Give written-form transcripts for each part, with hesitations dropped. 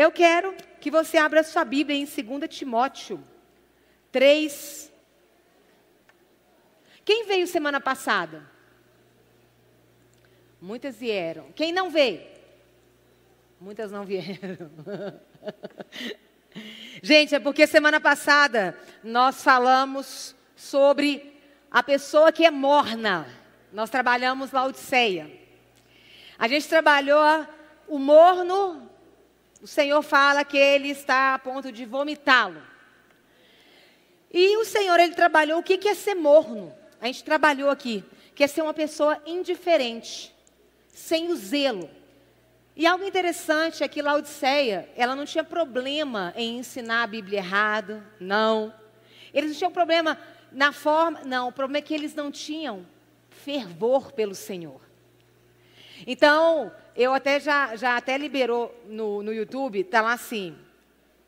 Eu quero que você abra sua Bíblia em 2 Timóteo 3. Quem veio semana passada? Muitas vieram. Quem não veio? Muitas não vieram. Gente, é porque semana passada nós falamos sobre a pessoa que é morna. Nós trabalhamos Laodiceia. A gente trabalhou o morno. O Senhor fala que ele está a ponto de vomitá-lo. E o Senhor, ele trabalhou o que é ser morno. A gente trabalhou aqui, que é ser uma pessoa indiferente, sem o zelo. E algo interessante é que Laodiceia, ela não tinha problema em ensinar a Bíblia errado, não. Eles não tinham problema na forma, não. O problema é que eles não tinham fervor pelo Senhor. Então, eu até já até liberou no YouTube, está lá assim,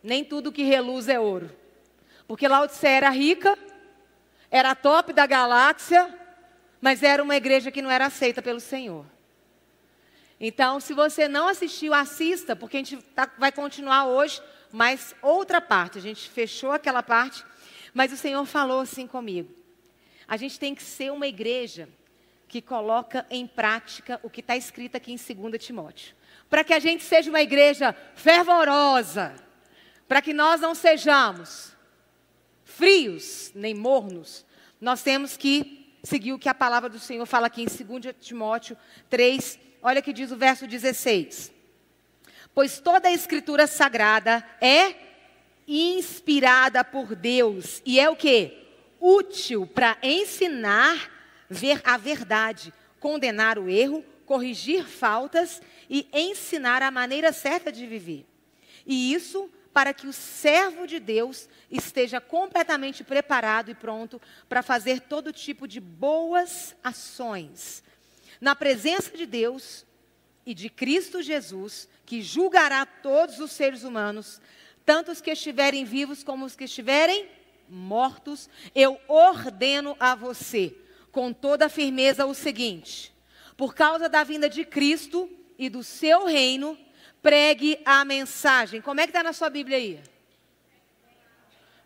nem tudo que reluz é ouro. Porque Laodiceia era rica, era top da galáxia, mas era uma igreja que não era aceita pelo Senhor. Então, se você não assistiu, assista, porque a gente vai continuar hoje, mas outra parte. A gente fechou aquela parte, mas o Senhor falou assim comigo. A gente tem que ser uma igreja que coloca em prática o que está escrito aqui em 2 Timóteo. Para que a gente seja uma igreja fervorosa, para que nós não sejamos frios, nem mornos, nós temos que seguir o que a palavra do Senhor fala aqui em 2 Timóteo 3, olha que diz o verso 16. Pois toda a escritura sagrada é inspirada por Deus, e é o quê? Útil para ensinar a verdade, condenar o erro, corrigir faltas e ensinar a maneira certa de viver. E isso para que o servo de Deus esteja completamente preparado e pronto para fazer todo tipo de boas ações. Na presença de Deus e de Cristo Jesus, que julgará todos os seres humanos, tanto os que estiverem vivos como os que estiverem mortos, eu ordeno a você, com toda firmeza, o seguinte: por causa da vinda de Cristo e do seu reino, pregue a mensagem. Como é que está na sua Bíblia aí?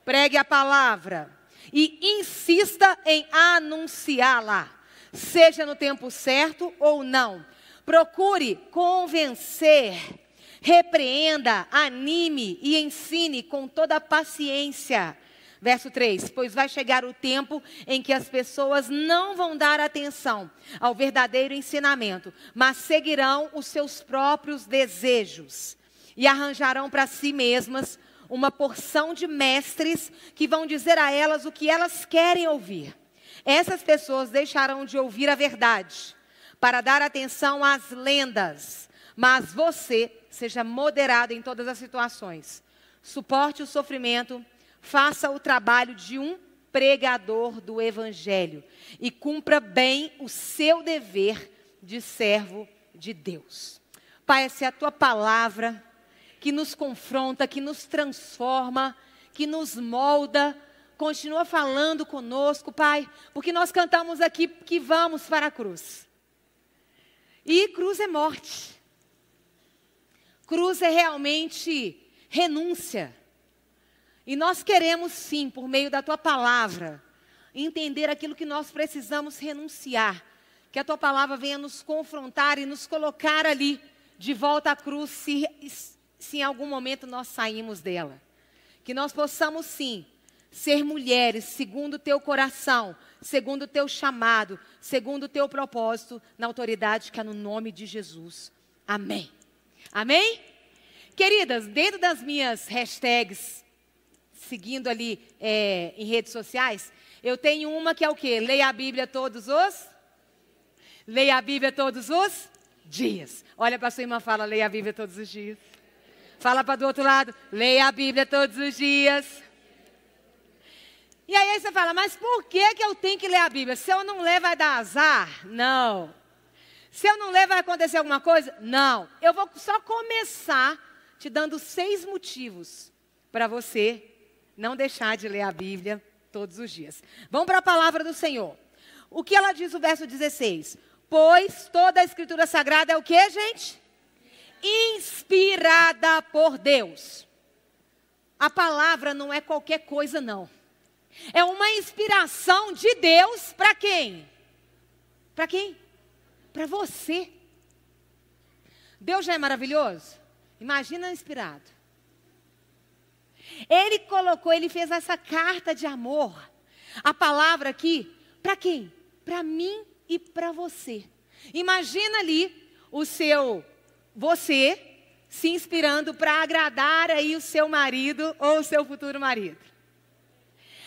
Pregue a palavra. E insista em anunciá-la. Seja no tempo certo ou não. Procure convencer, repreenda, anime e ensine com toda paciência. Verso 3, pois vai chegar o tempo em que as pessoas não vão dar atenção ao verdadeiro ensinamento, mas seguirão os seus próprios desejos e arranjarão para si mesmas uma porção de mestres que vão dizer a elas o que elas querem ouvir. Essas pessoas deixarão de ouvir a verdade para dar atenção às lendas, mas você seja moderado em todas as situações. Suporte o sofrimento, faça o trabalho de um pregador do Evangelho e cumpra bem o seu dever de servo de Deus. Pai, essa é a tua palavra que nos confronta, que nos transforma, que nos molda. Continua falando conosco, Pai, porque nós cantamos aqui que vamos para a cruz. E cruz é morte. Cruz é realmente renúncia. E nós queremos sim, por meio da tua palavra, entender aquilo que nós precisamos renunciar. Que a tua palavra venha nos confrontar e nos colocar ali, de volta à cruz, se em algum momento nós saímos dela. Que nós possamos sim, ser mulheres segundo o teu coração, segundo o teu chamado, segundo o teu propósito, na autoridade que é no nome de Jesus. Amém. Amém? Queridas, dentro das minhas hashtags, seguindo ali em redes sociais, eu tenho uma que é o quê? Leia a Bíblia todos os? Leia a Bíblia todos os dias. Olha para sua irmã e fala, leia a Bíblia todos os dias. Fala para do outro lado, leia a Bíblia todos os dias. E aí você fala, mas por que eu tenho que ler a Bíblia? Se eu não ler, vai dar azar? Não. Se eu não ler, vai acontecer alguma coisa? Não. Eu vou só começar te dando 6 motivos para você não deixar de ler a Bíblia todos os dias. Vamos para a palavra do Senhor. O que ela diz no verso 16? Pois toda a Escritura Sagrada é o que, gente? inspirada por Deus. A palavra não é qualquer coisa, não. É uma inspiração de Deus para quem? Para quem? Para você. Deus já é maravilhoso? Imagina inspirado. Ele colocou, ele fez essa carta de amor. A palavra aqui, para quem? Para mim e para você. Imagina ali você se inspirando para agradar aí o seu marido ou o seu futuro marido.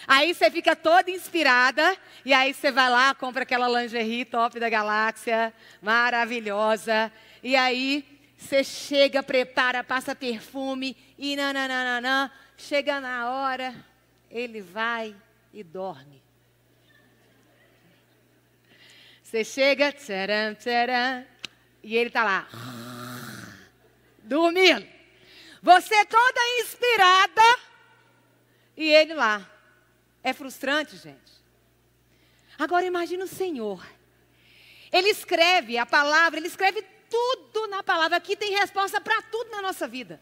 Aí você fica toda inspirada e aí você vai lá, compra aquela lingerie top da galáxia, maravilhosa. E aí você chega, prepara, passa perfume e nananana. Chega na hora, ele vai e dorme. Você chega, tcharam, tcharam, e ele está lá, dormindo. Você toda inspirada e ele lá. É frustrante, gente. Agora imagine o Senhor. Ele escreve a palavra, ele escreve tudo na palavra. Aqui tem resposta para tudo na nossa vida.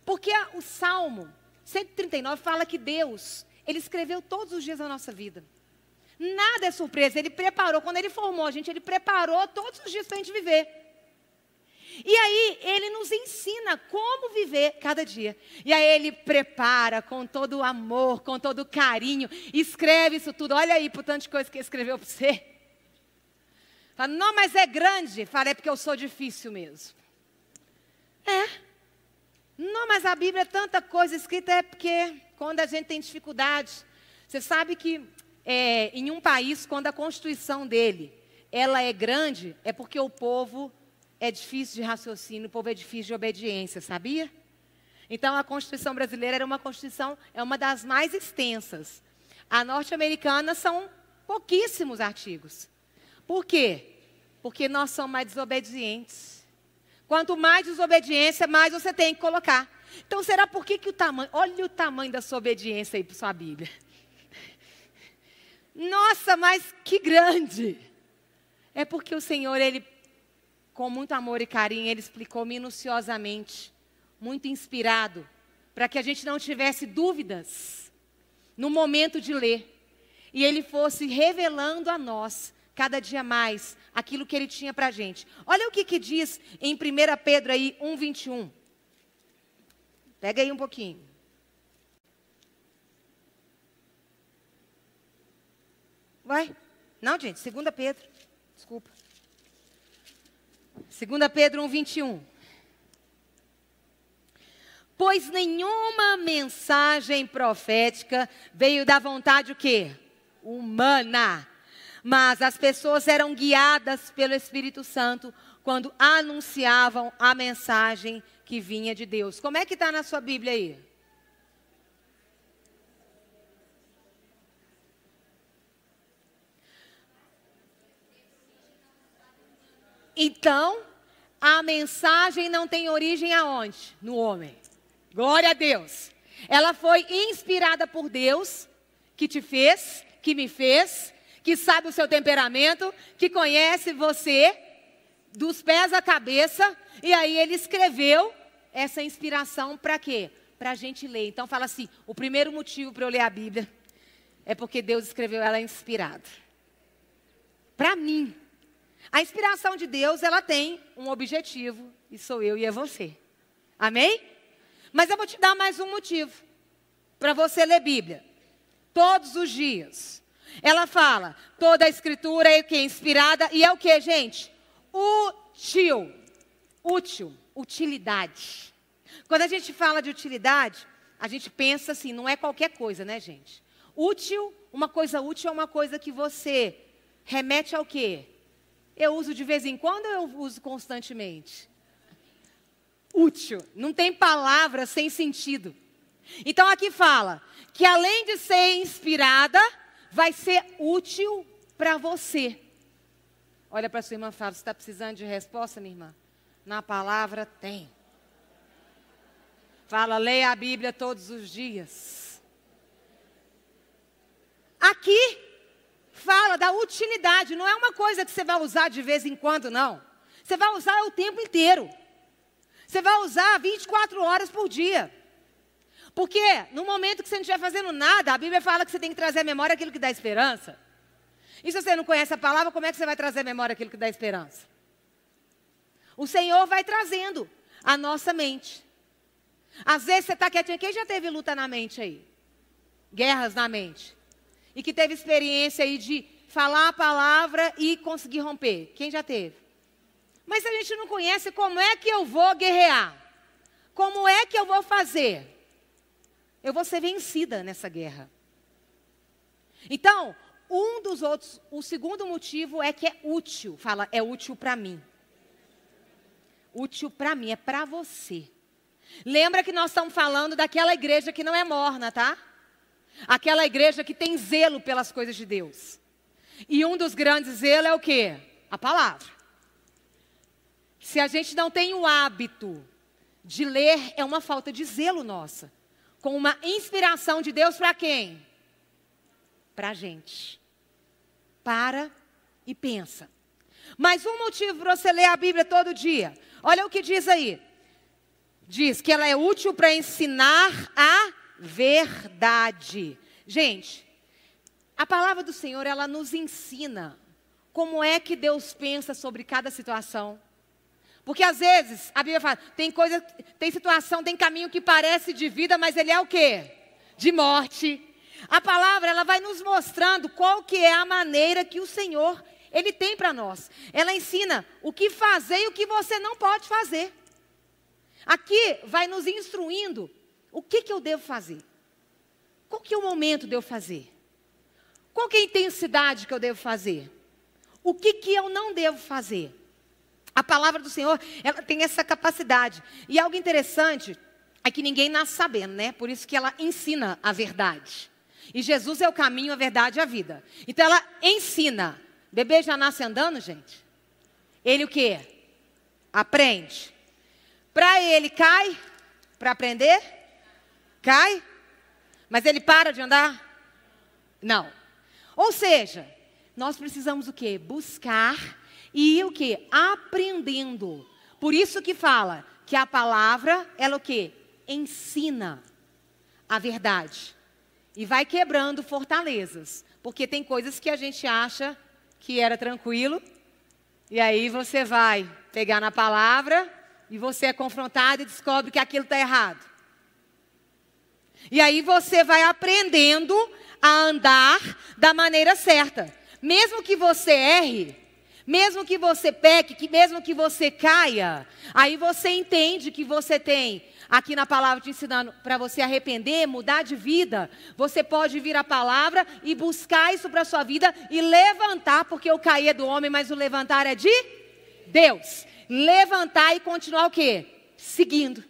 Porque o Salmo 139 fala que Deus, ele escreveu todos os dias da nossa vida. Nada é surpresa, ele preparou, quando ele formou a gente, ele preparou todos os dias para a gente viver. E aí, ele nos ensina como viver cada dia. E aí, ele prepara com todo o amor, com todo o carinho, escreve isso tudo. Olha aí, por tanto de coisa que ele escreveu para você. Fala, não, mas é grande. Fala, é porque eu sou difícil mesmo. Não, mas a Bíblia é tanta coisa escrita, é porque quando a gente tem dificuldade. Você sabe que em um país, quando a Constituição dele, ela é grande, é porque o povo é difícil de raciocínio, o povo é difícil de obediência, sabia? Então, a Constituição brasileira era uma Constituição, é uma das mais extensas. A norte-americana são pouquíssimos artigos. Por quê? Porque nós somos mais desobedientes. Quanto mais desobediência, mais você tem que colocar. Então, será por que o tamanho... Olha o tamanho da sua obediência aí para sua Bíblia. Nossa, mas que grande! É porque o Senhor, Ele... com muito amor e carinho, ele explicou minuciosamente, muito inspirado, para que a gente não tivesse dúvidas no momento de ler. E ele fosse revelando a nós, cada dia mais, aquilo que ele tinha para a gente. Olha o que diz em 1 Pedro aí, 1:21. Pega aí um pouquinho. Vai? Não, gente, 2 Pedro. Desculpa. 2 Pedro 1:21. Pois nenhuma mensagem profética veio da vontade o quê? Humana. Mas as pessoas eram guiadas pelo Espírito Santo quando anunciavam a mensagem que vinha de Deus. Como é que está na sua Bíblia aí? Então, a mensagem não tem origem aonde? No homem. Glória a Deus. Ela foi inspirada por Deus, que te fez, que me fez, que sabe o seu temperamento, que conhece você dos pés à cabeça. E aí ele escreveu essa inspiração para quê? Para a gente ler. Então fala assim, o primeiro motivo para eu ler a Bíblia é porque Deus escreveu ela inspirada. Para mim. A inspiração de Deus, ela tem um objetivo, e sou eu e é você. Amém? Mas eu vou te dar mais um motivo para você ler Bíblia. Todos os dias. Ela fala, toda a escritura é o que? Inspirada, e é o que, gente? Útil. Útil. Utilidade. Quando a gente fala de utilidade, a gente pensa assim, não é qualquer coisa, né, gente? Útil, uma coisa útil é uma coisa que você remete ao quê? Eu uso de vez em quando ou eu uso constantemente? Útil. Não tem palavra sem sentido. Então aqui fala que além de ser inspirada, vai ser útil para você. Olha para sua irmã e fala, você está precisando de resposta, minha irmã? Na palavra tem. Fala, leia a Bíblia todos os dias. Aqui fala da utilidade, não é uma coisa que você vai usar de vez em quando, não. Você vai usar o tempo inteiro. Você vai usar 24 horas por dia. Porque no momento que você não estiver fazendo nada, a Bíblia fala que você tem que trazer à memória aquilo que dá esperança. E se você não conhece a palavra, como é que você vai trazer à memória aquilo que dá esperança? O Senhor vai trazendo a nossa mente. Às vezes você está quietinho. Quem já teve luta na mente aí? Guerras na mente. E que teve experiência aí de falar a palavra e conseguir romper. Quem já teve? Mas se a gente não conhece, como é que eu vou guerrear? Como é que eu vou fazer? Eu vou ser vencida nessa guerra. Então, o segundo motivo é que é útil. Fala, é útil para mim. Útil para mim, é para você. Lembra que nós estamos falando daquela igreja que não é morna, tá? Aquela igreja que tem zelo pelas coisas de Deus. E um dos grandes zelos é o quê? A palavra. Se a gente não tem o hábito de ler, é uma falta de zelo nossa. Com uma inspiração de Deus para quem? Para a gente. Para e pensa. Mas um motivo para você ler a Bíblia todo dia. Olha o que diz aí. Diz que ela é útil para ensinar a verdade. Gente, a palavra do Senhor, ela nos ensina como é que Deus pensa sobre cada situação. Porque às vezes, a Bíblia fala, tem situação, tem caminho que parece de vida, mas ele é o quê? De morte. A palavra, ela vai nos mostrando qual que é a maneira que o Senhor, Ele tem para nós. Ela ensina o que fazer e o que você não pode fazer. Aqui vai nos instruindo o que eu devo fazer. Qual que é o momento de eu fazer? Qual que é a intensidade que eu devo fazer? O que eu não devo fazer? A palavra do Senhor, ela tem essa capacidade. E algo interessante é que ninguém nasce sabendo, né? Por isso que ela ensina a verdade. E Jesus é o caminho, a verdade e a vida. Então ela ensina. Bebê já nasce andando, gente? Ele o quê? Aprende. Para ele cai? Para aprender? Cai? Mas ele para de andar? Não. Ou seja, nós precisamos o quê? Buscar e ir o quê? Aprendendo. Por isso que fala que a palavra, ela o quê? Ensina a verdade. E vai quebrando fortalezas. Porque tem coisas que a gente acha que era tranquilo. E aí você vai pegar na palavra e você é confrontado e descobre que aquilo está errado. E aí você vai aprendendo a andar da maneira certa. Mesmo que você erre, mesmo que você peque, mesmo que você caia, aí você entende que você tem, aqui na palavra te ensinando, para você arrepender, mudar de vida, você pode vir à palavra e buscar isso para a sua vida e levantar, porque o cair é do homem, mas o levantar é de Deus. Levantar e continuar o quê? Seguindo.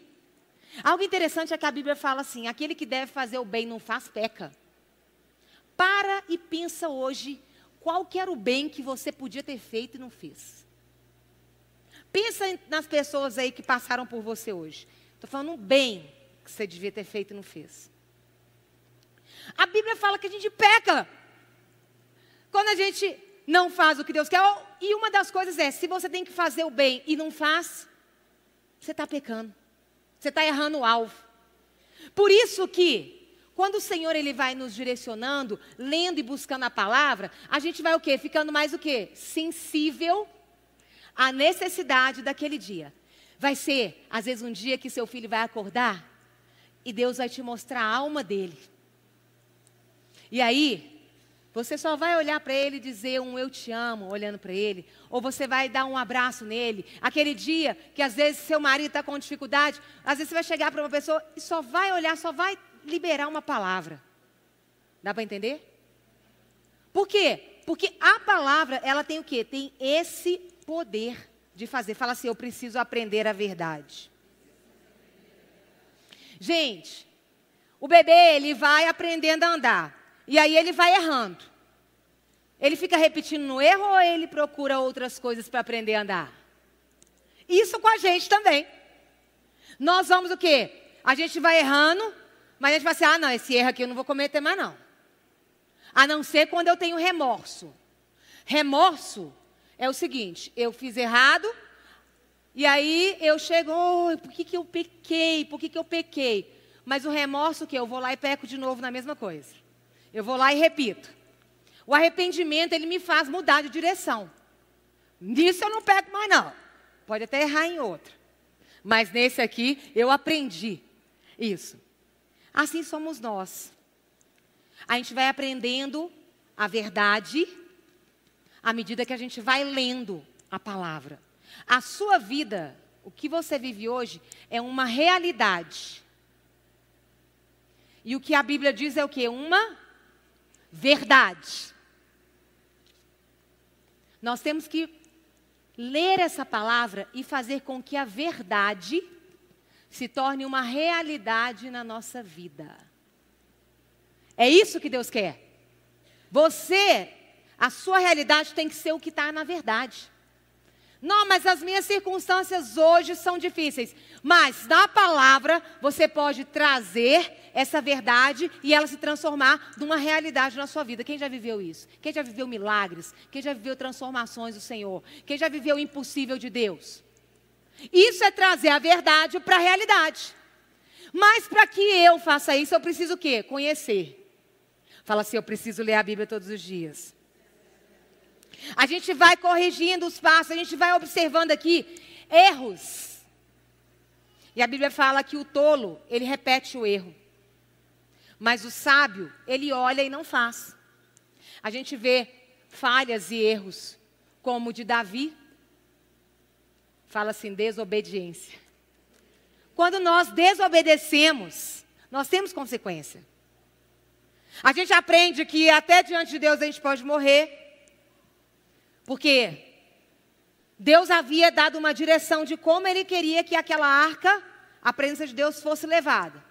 Algo interessante é que a Bíblia fala assim, aquele que deve fazer o bem não faz, peca. Para e pensa hoje, qual que era o bem que você podia ter feito e não fez? Pensa nas pessoas aí que passaram por você hoje. Estou falando um bem que você devia ter feito e não fez. A Bíblia fala que a gente peca quando a gente não faz o que Deus quer. E uma das coisas é, se você tem que fazer o bem e não faz, você está pecando. Você está errando o alvo. Por isso que, quando o Senhor ele vai nos direcionando, lendo e buscando a palavra, a gente vai o quê? Ficando mais o quê? Sensível à necessidade daquele dia. Vai ser, às vezes, um dia que seu filho vai acordar e Deus vai te mostrar a alma dele. E aí, você só vai olhar para ele e dizer um eu te amo, olhando para ele. Ou você vai dar um abraço nele. Aquele dia que às vezes seu marido está com dificuldade, às vezes você vai chegar para uma pessoa e só vai olhar, só vai liberar uma palavra. Dá para entender? Por quê? Porque a palavra, ela tem o quê? Tem esse poder de fazer. Fala assim, eu preciso aprender a verdade. Gente, o bebê, ele vai aprendendo a andar. E aí ele vai errando. Ele fica repetindo no erro ou ele procura outras coisas para aprender a andar? Isso com a gente também. Nós vamos o quê? A gente vai errando, mas a gente vai assim, não, esse erro aqui eu não vou cometer mais não. A não ser quando eu tenho remorso. Remorso é o seguinte, eu fiz errado, E aí eu chego, oh, por que eu pequei? Por que eu pequei? Mas o remorso que eu vou lá e peco de novo na mesma coisa. Eu vou lá e repito. O arrependimento, ele me faz mudar de direção. Nisso eu não peco mais não. Pode até errar em outra. Mas nesse aqui eu aprendi isso. Assim somos nós. A gente vai aprendendo a verdade à medida que a gente vai lendo a palavra. A sua vida, o que você vive hoje, é uma realidade. E o que a Bíblia diz é o quê? Uma verdade. Nós temos que ler essa palavra e fazer com que a verdade se torne uma realidade na nossa vida. É isso que Deus quer. Você, a sua realidade tem que ser o que está na verdade. Não, mas as minhas circunstâncias hoje são difíceis. Mas na palavra você pode trazer essa verdade e ela se transformar numa realidade na sua vida. Quem já viveu isso? Quem já viveu milagres? Quem já viveu transformações do Senhor? Quem já viveu o impossível de Deus? Isso é trazer a verdade para a realidade. Mas para que eu faça isso, eu preciso o quê? Conhecer. Fala assim, eu preciso ler a Bíblia todos os dias. A gente vai corrigindo os passos, a gente vai observando aqui erros. E a Bíblia fala que o tolo, ele repete o erro. Mas o sábio, ele olha e não faz. A gente vê falhas e erros, como o de Davi. Fala assim, desobediência. Quando nós desobedecemos, nós temos consequência. A gente aprende que até diante de Deus a gente pode morrer. Porque Deus havia dado uma direção de como Ele queria que aquela arca, a presença de Deus, fosse levada.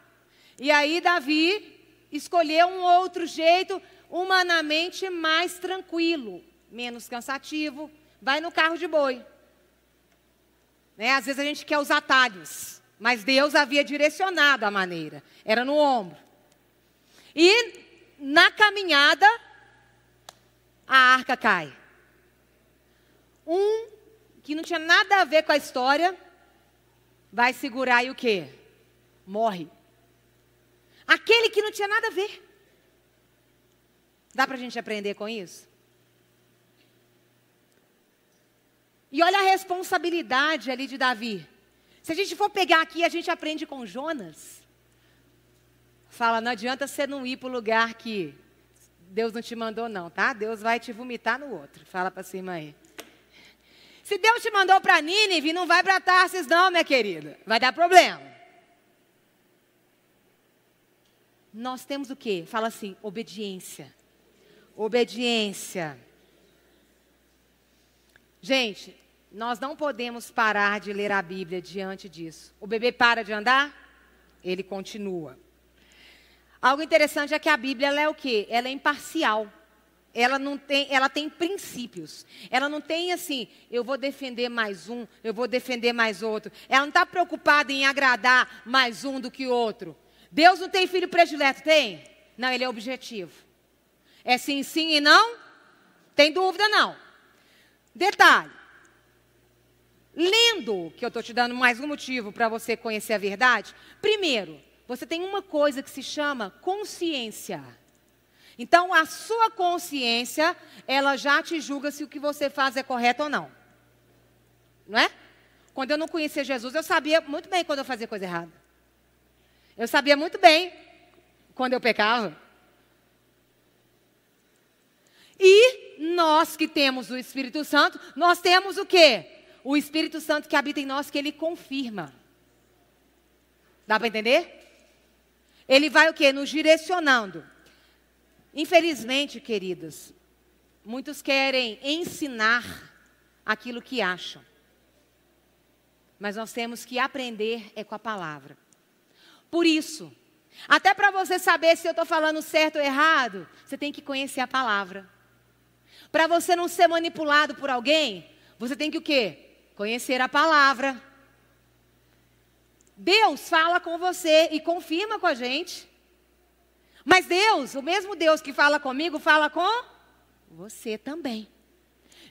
E aí Davi escolheu um outro jeito, humanamente mais tranquilo, menos cansativo. Vai no carro de boi. Né? Às vezes a gente quer os atalhos, mas Deus havia direcionado a maneira. Era no ombro. E na caminhada, a arca cai. Um que não tinha nada a ver com a história, vai segurar e o quê? Morre. Aquele que não tinha nada a ver. Dá para a gente aprender com isso? E olha a responsabilidade ali de Davi. Se a gente for pegar aqui, a gente aprende com Jonas. Fala, não adianta você não ir para o lugar que Deus não te mandou não, tá? Deus vai te vomitar no outro. Fala para sua irmã aí. Se Deus te mandou para Nínive, não vai para Tarsis não, minha querida. Vai dar problema. Nós temos o quê? Fala assim, obediência. Obediência. Gente, nós não podemos parar de ler a Bíblia diante disso. O bebê para de andar, ele continua. Algo interessante é que a Bíblia ela é o quê? Ela é imparcial. Ela tem princípios. Ela não tem assim, eu vou defender mais um, eu vou defender mais outro. Ela não está preocupada em agradar mais um do que o outro. Deus não tem filho predileto, tem? Não, ele é objetivo. É sim, sim e não? Tem dúvida não. Detalhe. Lendo, que eu estou te dando mais um motivo para você conhecer a verdade. Primeiro, você tem uma coisa que se chama consciência. Então, a sua consciência, ela já te julga se o que você faz é correto ou não. Não é? Quando eu não conhecia Jesus, eu sabia muito bem quando eu fazia coisa errada. Eu sabia muito bem quando eu pecava. E nós que temos o Espírito Santo, nós temos o quê? O Espírito Santo que habita em nós, que ele confirma. Dá para entender? Ele vai o quê? Nos direcionando. Infelizmente, queridas, muitos querem ensinar aquilo que acham. Mas nós temos que aprender com a palavra. Por isso, até para você saber se eu estou falando certo ou errado, você tem que conhecer a palavra. Para você não ser manipulado por alguém, você tem que o quê? Conhecer a palavra. Deus fala com você e confirma com a gente. Mas Deus, o mesmo Deus que fala comigo, fala com você também.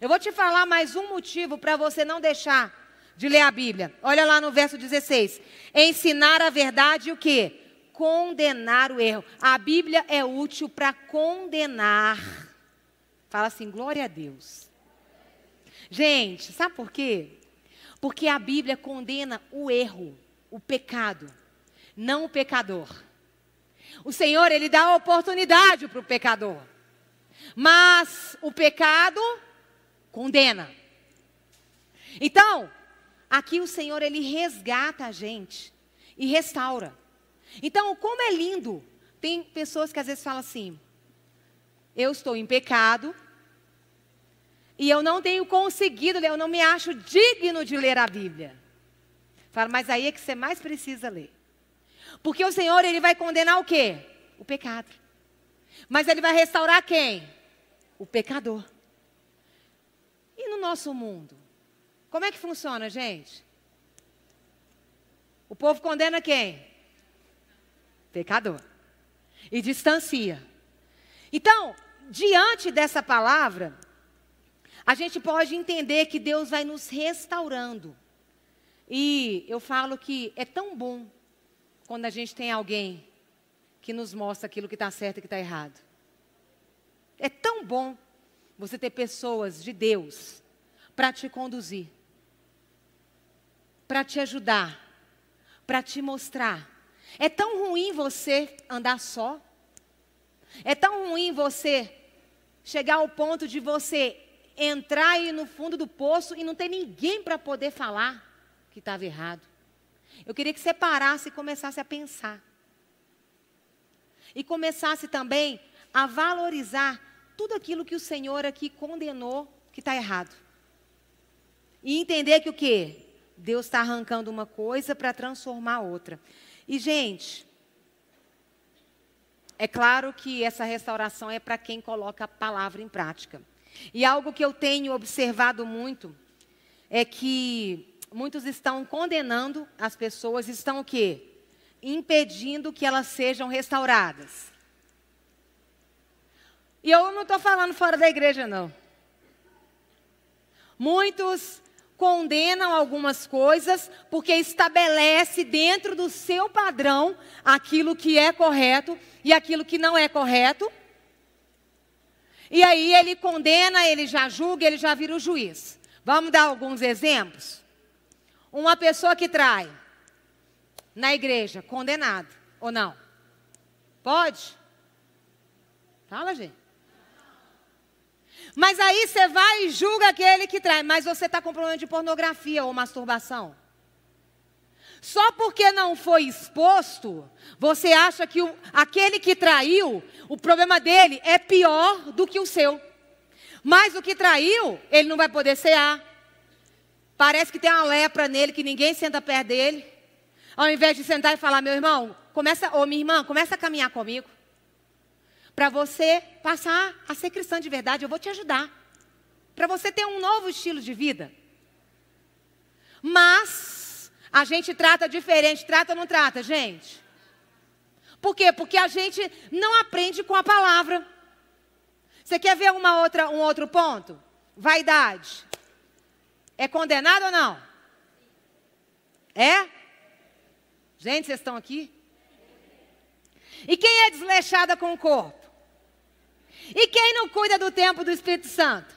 Eu vou te falar mais um motivo para você não deixar de ler a Bíblia. Olha lá no verso 16. Ensinar a verdade e o quê? Condenar o erro. A Bíblia é útil para condenar. Fala assim, glória a Deus. Gente, sabe por quê? Porque a Bíblia condena o erro, o pecado, não o pecador. O Senhor, Ele dá a oportunidade para o pecador. Mas o pecado condena. Então, aqui o Senhor, Ele resgata a gente e restaura. Então, como é lindo. Tem pessoas que às vezes falam assim, eu estou em pecado e eu não tenho conseguido ler, eu não me acho digno de ler a Bíblia. Fala, mas aí é que você mais precisa ler. Porque o Senhor, Ele vai condenar o quê? O pecado. Mas Ele vai restaurar quem? O pecador. E no nosso mundo? Como é que funciona, gente? O povo condena quem? Pecador. E distancia. Então, diante dessa palavra, a gente pode entender que Deus vai nos restaurando. E eu falo que é tão bom quando a gente tem alguém que nos mostra aquilo que está certo e que está errado. É tão bom você ter pessoas de Deus para te conduzir, para te ajudar, para te mostrar. É tão ruim você andar só. É tão ruim você chegar ao ponto de você entrar aí no fundo do poço e não ter ninguém para poder falar que estava errado. Eu queria que você parasse e começasse a pensar. E começasse também a valorizar tudo aquilo que o Senhor aqui condenou que está errado. E entender que o quê? Deus está arrancando uma coisa para transformar outra. E, gente, é claro que essa restauração é para quem coloca a palavra em prática. E algo que eu tenho observado muito é que muitos estão condenando as pessoas, estão o quê? Impedindo que elas sejam restauradas. E eu não estou falando fora da igreja, não. Muitos condenam algumas coisas porque estabelece dentro do seu padrão aquilo que é correto e aquilo que não é correto. E aí ele condena, ele já julga, ele já vira o juiz. Vamos dar alguns exemplos? Uma pessoa que trai na igreja, condenado ou não? Pode? Fala, gente. Mas aí você vai e julga aquele que trai, mas você está com problema de pornografia ou masturbação. Só porque não foi exposto, você acha que aquele que traiu, o problema dele é pior do que o seu. Mas o que traiu, ele não vai poder cear. Parece que tem uma lepra nele, que ninguém senta perto dele. Ao invés de sentar e falar, meu irmão, minha irmã, começa a caminhar comigo. Para você passar a ser cristã de verdade, eu vou te ajudar. Para você ter um novo estilo de vida. Mas a gente trata diferente, trata ou não trata, gente? Por quê? Porque a gente não aprende com a palavra. Você quer ver um outro ponto? Vaidade. É condenado ou não? É? Gente, vocês estão aqui? E quem é desleixada com o corpo? E quem não cuida do templo do Espírito Santo?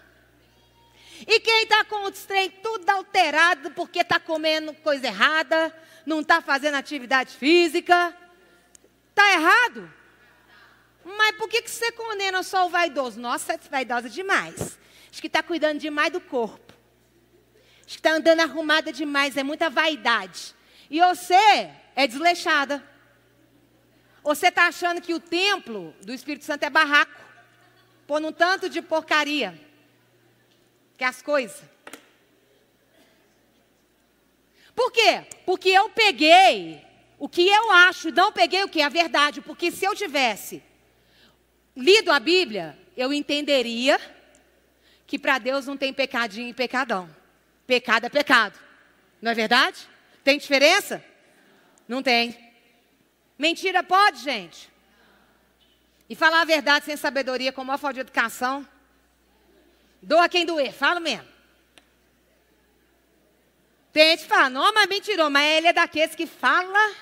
E quem está com os trem tudo alterado porque está comendo coisa errada, não está fazendo atividade física? Está errado? Mas por que você condena só o vaidoso? Nossa, esse vaidoso é demais. Acho que está cuidando demais do corpo. Acho que está andando arrumada demais, é muita vaidade. E você é desleixada. Você está achando que o templo do Espírito Santo é barraco. Pôr um tanto de porcaria. Que as coisas. Por quê? Porque eu peguei o que eu acho, não peguei o que? A verdade. Porque se eu tivesse lido a Bíblia, eu entenderia que para Deus não tem pecadinho e pecadão. Pecado é pecado. Não é verdade? Tem diferença? Não tem. Mentira pode, gente? E falar a verdade sem sabedoria, com maior falta de educação. Doa quem doer, fala mesmo. Tem gente que fala, não, mas mentirou, mas ele é daqueles que fala,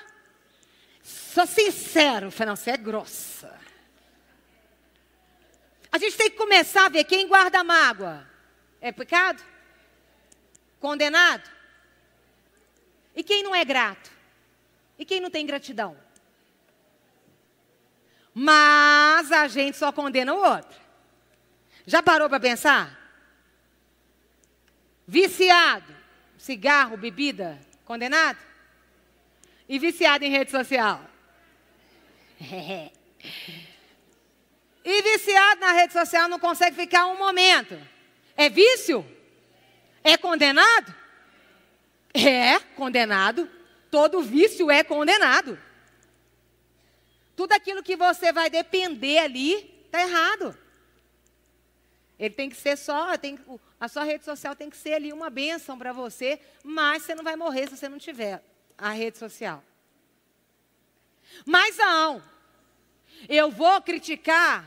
sou sincero. Eu falei, não, você é grossa. A gente tem que começar a ver quem guarda mágoa. É pecado? Condenado? E quem não é grato? E quem não tem gratidão? Mas a gente só condena o outro. Já parou para pensar? Viciado, cigarro, bebida, condenado? E viciado em rede social? E viciado na rede social não consegue ficar um momento. É vício? É condenado? É condenado. Todo vício é condenado. Tudo aquilo que você vai depender ali, está errado. Ele tem que ser a sua rede social tem que ser ali uma bênção para você, mas você não vai morrer se você não tiver a rede social. Mas não, eu vou criticar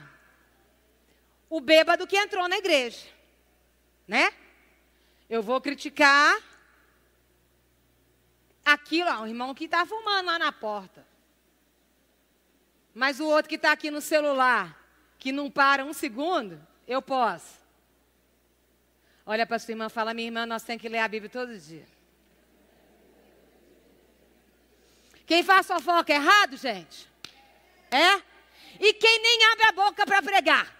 o bêbado que entrou na igreja, né? Eu vou criticar aquilo, o irmão que está fumando lá na porta. Mas o outro que está aqui no celular, que não para um segundo, eu posso. Olha para sua irmã e fala, minha irmã, nós temos que ler a Bíblia todo dia. Quem faz fofoca é errado, gente? É? E quem nem abre a boca para pregar?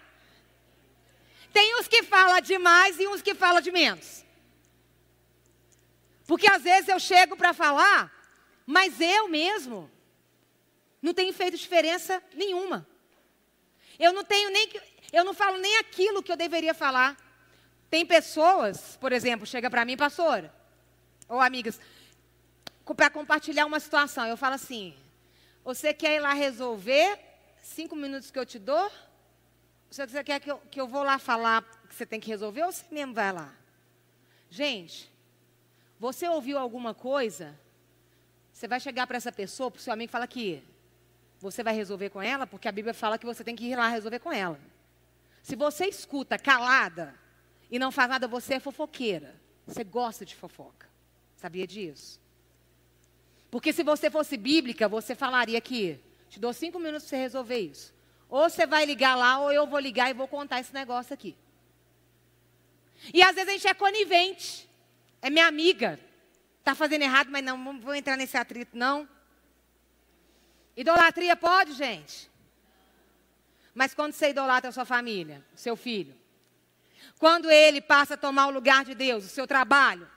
Tem uns que falam demais e uns que falam de menos. Porque às vezes eu chego para falar, mas eu mesmo não tenho feito diferença nenhuma. Eu não falo nem aquilo que eu deveria falar. Tem pessoas, por exemplo, chega para mim, pastora, ou amigas, para compartilhar uma situação. Eu falo assim, você quer ir lá resolver 5 minutos que eu te dou? Você quer que eu vou lá falar que você tem que resolver ou você mesmo vai lá? Gente, você ouviu alguma coisa, você vai chegar para essa pessoa, para o seu amigo e falar que você vai resolver com ela, porque a Bíblia fala que você tem que ir lá resolver com ela. Se você escuta calada e não faz nada, você é fofoqueira. Você gosta de fofoca. Sabia disso? Porque se você fosse bíblica, você falaria que te dou 5 minutos para você resolver isso. Ou você vai ligar lá, ou eu vou ligar e vou contar esse negócio aqui. E às vezes a gente é conivente. É minha amiga. Está fazendo errado, mas não vou entrar nesse atrito, não. Idolatria pode, gente? Mas quando você idolatra a sua família, o seu filho, quando ele passa a tomar o lugar de Deus, o seu trabalho,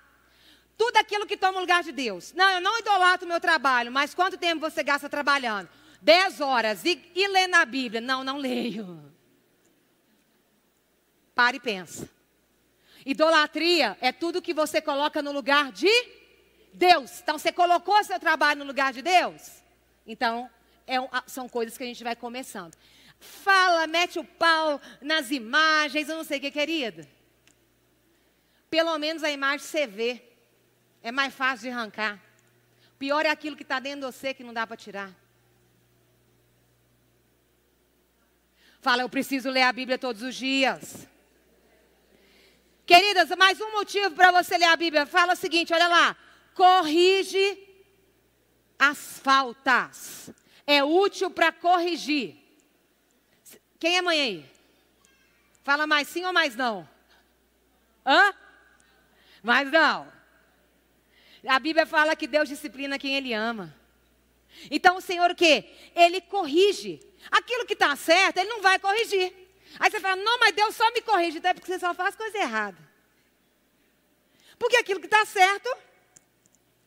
tudo aquilo que toma o lugar de Deus. Não, eu não idolatro o meu trabalho, mas quanto tempo você gasta trabalhando? 10 horas. E lê na Bíblia? Não, não leio. Para e pensa. Idolatria é tudo que você coloca no lugar de Deus. Então, você colocou seu trabalho no lugar de Deus? Então, são coisas que a gente vai começando. Fala, mete o pau nas imagens, eu não sei o que, querida. Pelo menos a imagem você vê. É mais fácil de arrancar. Pior é aquilo que está dentro de você que não dá para tirar. Fala, eu preciso ler a Bíblia todos os dias. Queridas, mais um motivo para você ler a Bíblia. Fala o seguinte, olha lá. Corrige as faltas. É útil para corrigir. Quem é mãe aí? Fala mais sim ou mais não? Hã? Mais não. A Bíblia fala que Deus disciplina quem Ele ama. Então o Senhor o quê? Ele corrige. Aquilo que está certo, Ele não vai corrigir. Aí você fala, não, mas Deus só me corrige. Então é porque você só faz coisa errada. Porque aquilo que está certo,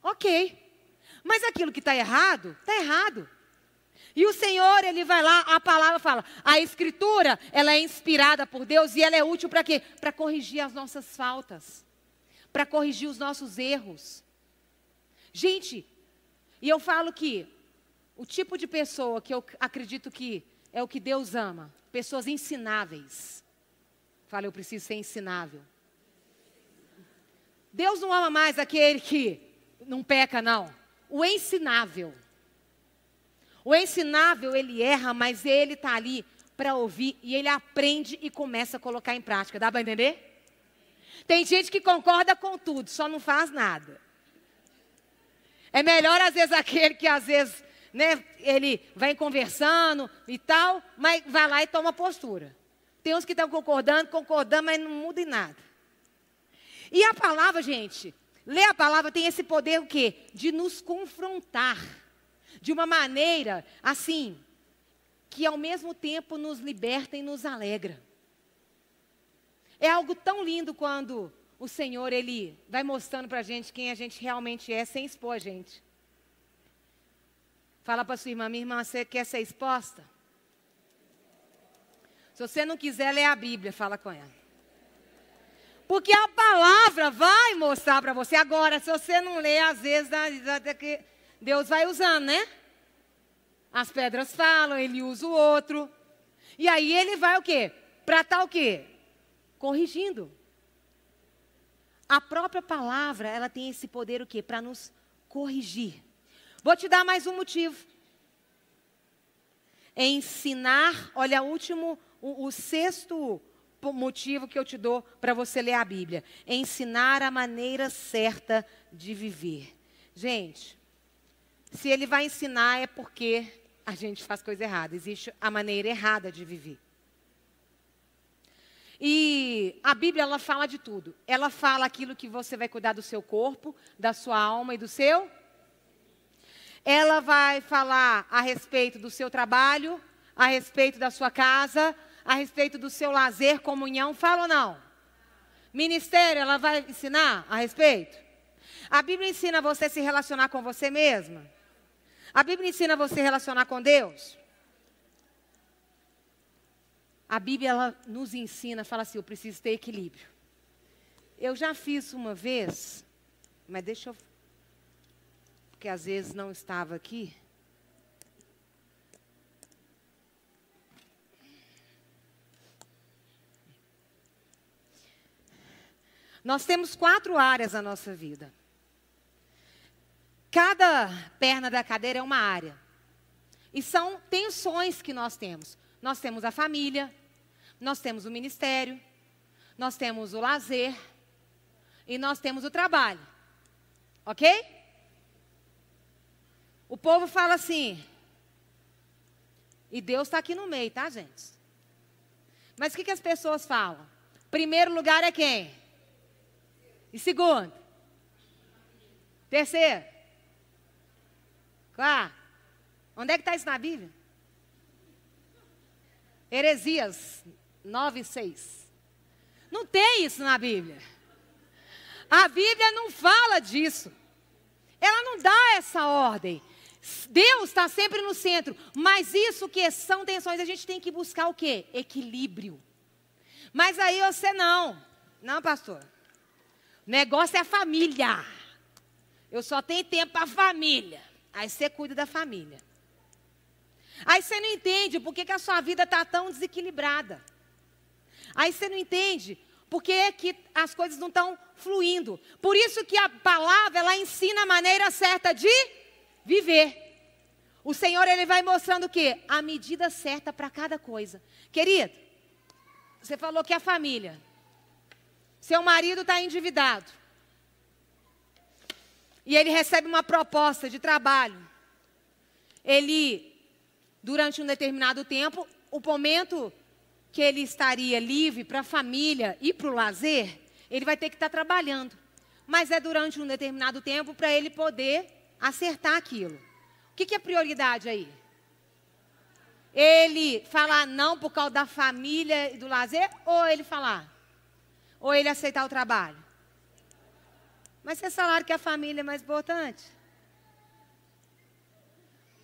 ok. Mas aquilo que está errado, está errado. E o Senhor, Ele vai lá, a palavra fala, a Escritura, ela é inspirada por Deus e ela é útil para quê? Para corrigir as nossas faltas. Para corrigir os nossos erros. Gente, e eu falo que o tipo de pessoa que eu acredito que é o que Deus ama, pessoas ensináveis. Fala, eu preciso ser ensinável. Deus não ama mais aquele que não peca, não. O ensinável. O ensinável, ele erra, mas ele está ali para ouvir e ele aprende e começa a colocar em prática. Dá para entender? Tem gente que concorda com tudo, só não faz nada. É melhor, às vezes, aquele que, às vezes, né, ele vai conversando e tal, mas vai lá e toma postura. Tem uns que estão concordando, mas não muda em nada. E a palavra, gente, ler a palavra tem esse poder o quê? De nos confrontar. De uma maneira, assim, que ao mesmo tempo nos liberta e nos alegra. É algo tão lindo quando o Senhor, Ele vai mostrando para a gente quem a gente realmente é, sem expor a gente. Fala para sua irmã, minha irmã, você quer ser exposta? Se você não quiser, lê a Bíblia, fala com ela. Porque a palavra vai mostrar para você. Agora, se você não lê, às vezes, até que Deus vai usando, né? As pedras falam, Ele usa o outro. E aí Ele vai o quê? Para estar o quê? Corrigindo. A própria palavra, ela tem esse poder o quê? Para nos corrigir. Vou te dar mais um motivo. Ensinar, olha, o sexto motivo que eu te dou para você ler a Bíblia. Ensinar a maneira certa de viver. Gente, se Ele vai ensinar é porque a gente faz coisa errada. Existe a maneira errada de viver. E a Bíblia, ela fala de tudo. Ela fala aquilo que você vai cuidar do seu corpo, da sua alma e do seu. Ela vai falar a respeito do seu trabalho, a respeito da sua casa, a respeito do seu lazer, comunhão. Fala ou não? Ministério, ela vai ensinar a respeito? A Bíblia ensina você a se relacionar com você mesma? A Bíblia ensina você a relacionar com Deus? A Bíblia, ela nos ensina, fala assim, eu preciso ter equilíbrio. Eu já fiz uma vez, mas deixa eu... Porque às vezes não estava aqui. Nós temos 4 áreas na nossa vida. Cada perna da cadeira é uma área. E são tensões que nós temos. Nós temos a família, nós temos o ministério, nós temos o lazer e nós temos o trabalho. Ok? O povo fala assim, e Deus está aqui no meio, tá, gente? Mas o que as pessoas falam? Primeiro lugar é quem? E segundo? Terceiro? Quarto? Onde é que está isso na Bíblia? Heresias 9:6. Não tem isso na Bíblia. A Bíblia não fala disso. Ela não dá essa ordem. Deus está sempre no centro. Mas isso que são tensões, a gente tem que buscar o quê? Equilíbrio. Mas aí você não. Não, pastor. O negócio é a família. Eu só tenho tempo para a família. Aí você cuida da família. Aí você não entende por que a sua vida está tão desequilibrada. Aí você não entende por que as coisas não estão fluindo. Por isso que a palavra, ela ensina a maneira certa de viver. O Senhor, Ele vai mostrando o quê? A medida certa para cada coisa. Querido, você falou que a família. Seu marido está endividado. E ele recebe uma proposta de trabalho. Ele, durante um determinado tempo, o momento que ele estaria livre para a família e para o lazer, ele vai ter que estar trabalhando. Mas é durante um determinado tempo para ele poder acertar aquilo. O que é prioridade aí? Ele falar não por causa da família e do lazer, ou ele falar? Ou ele aceitar o trabalho? Mas vocês falaram que a família é mais importante?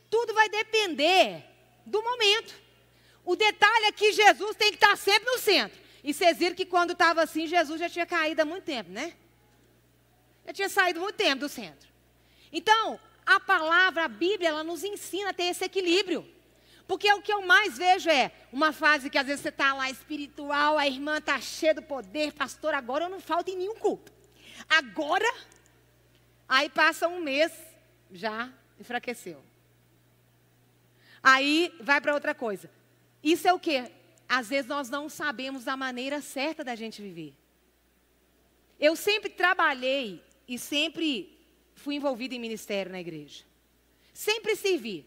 Tudo vai depender do momento. O detalhe é que Jesus tem que estar sempre no centro. E vocês viram que quando estava assim, Jesus já tinha caído há muito tempo, né? Já tinha saído muito tempo do centro. Então, a palavra, a Bíblia, ela nos ensina a ter esse equilíbrio. Porque o que eu mais vejo é uma fase que às vezes você está lá espiritual, a irmã está cheia do poder, pastor, agora eu não falto em nenhum culto. Agora, aí passa um mês, já enfraqueceu. Aí vai para outra coisa. Isso é o quê? Às vezes nós não sabemos a maneira certa da gente viver. Eu sempre trabalhei e sempre fui envolvida em ministério na igreja. Sempre servi.